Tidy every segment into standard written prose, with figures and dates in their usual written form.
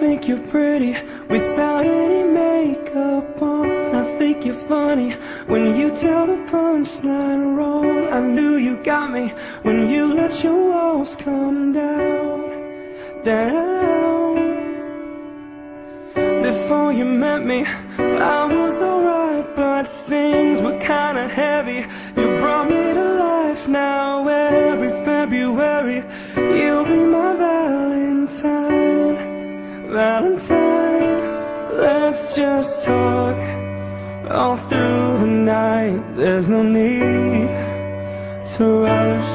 think you're pretty without any makeup on. I think you're funny when you tell the punchline wrong. I knew you got me when you let your walls come down, down. Before you met me, I was alright, but things were kinda heavy. You brought me to life. Now every February you'll be my Valentine, Valentine. Let's just talk all through the night. There's no need to rush.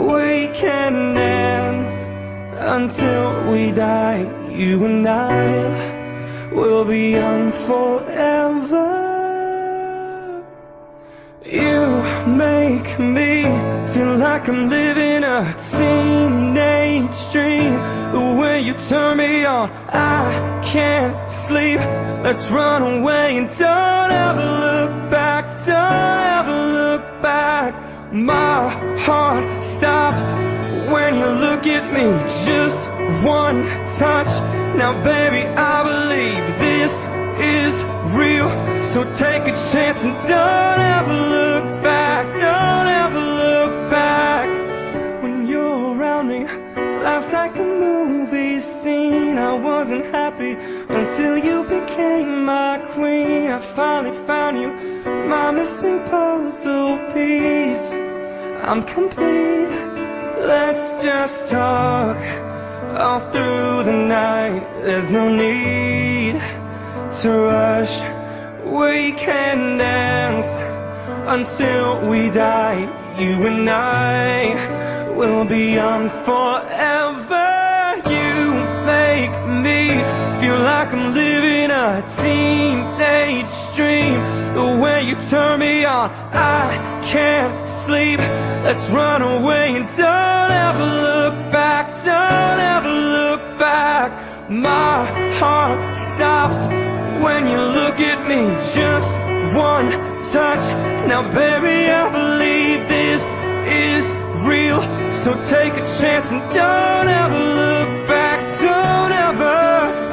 We can dance until we die. You and I will be young forever. You make me feel like I'm living a teenage dream. The way you turn me on, I can't sleep. Let's run away and don't ever look back. Don't ever look back. My heart stops when you look at me. Just one touch. Now baby, I believe this is real. So take a chance and don't ever look back. Don't ever look back. When you're around me, life's like a movie scene. I wasn't happy until you became my queen. I finally found you, my missing puzzle piece. I'm complete. Let's just talk all through the night. There's no need to rush. We can dance until we die. You and I will be young forever. You make me feel like I'm living a teenage dream. The way you turn me on, I can't sleep. Let's run away and don't ever look back. Don't ever look back. My heart stops when you look at me. Just one touch. Now baby, I believe this is real. So take a chance and don't ever look back. Don't ever.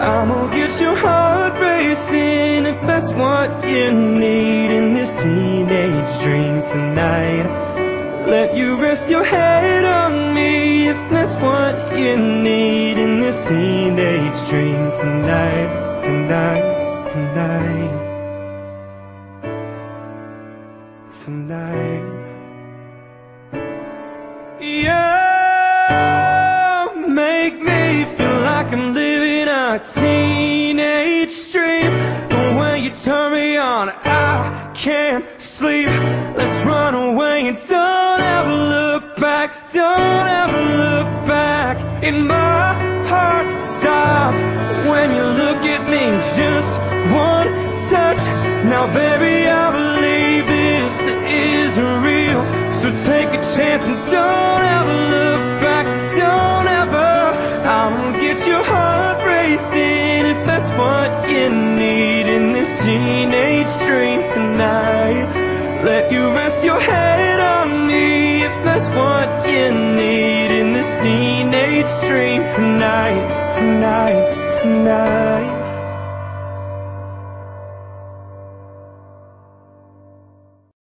I'm gonna get your heart racing if that's what you need in this teenage dream tonight. Let you rest your head on me if that's what you need in this teenage dream tonight. Tonight, tonight, tonight. Yeah, make me feel like I'm living a teenage dream. The way you turn me on, I can't sleep. Let's run away and don't ever look back. Don't ever look back. And my heart stops when you look at me. Just one touch. Now baby, I believe this is real. So take a chance and don't ever look back. Don't ever. I'm gonna get your heart racing if that's what you need in this teenage dream tonight. Let you rest your head on me if that's what you need in this teenage dream tonight. Tonight, tonight.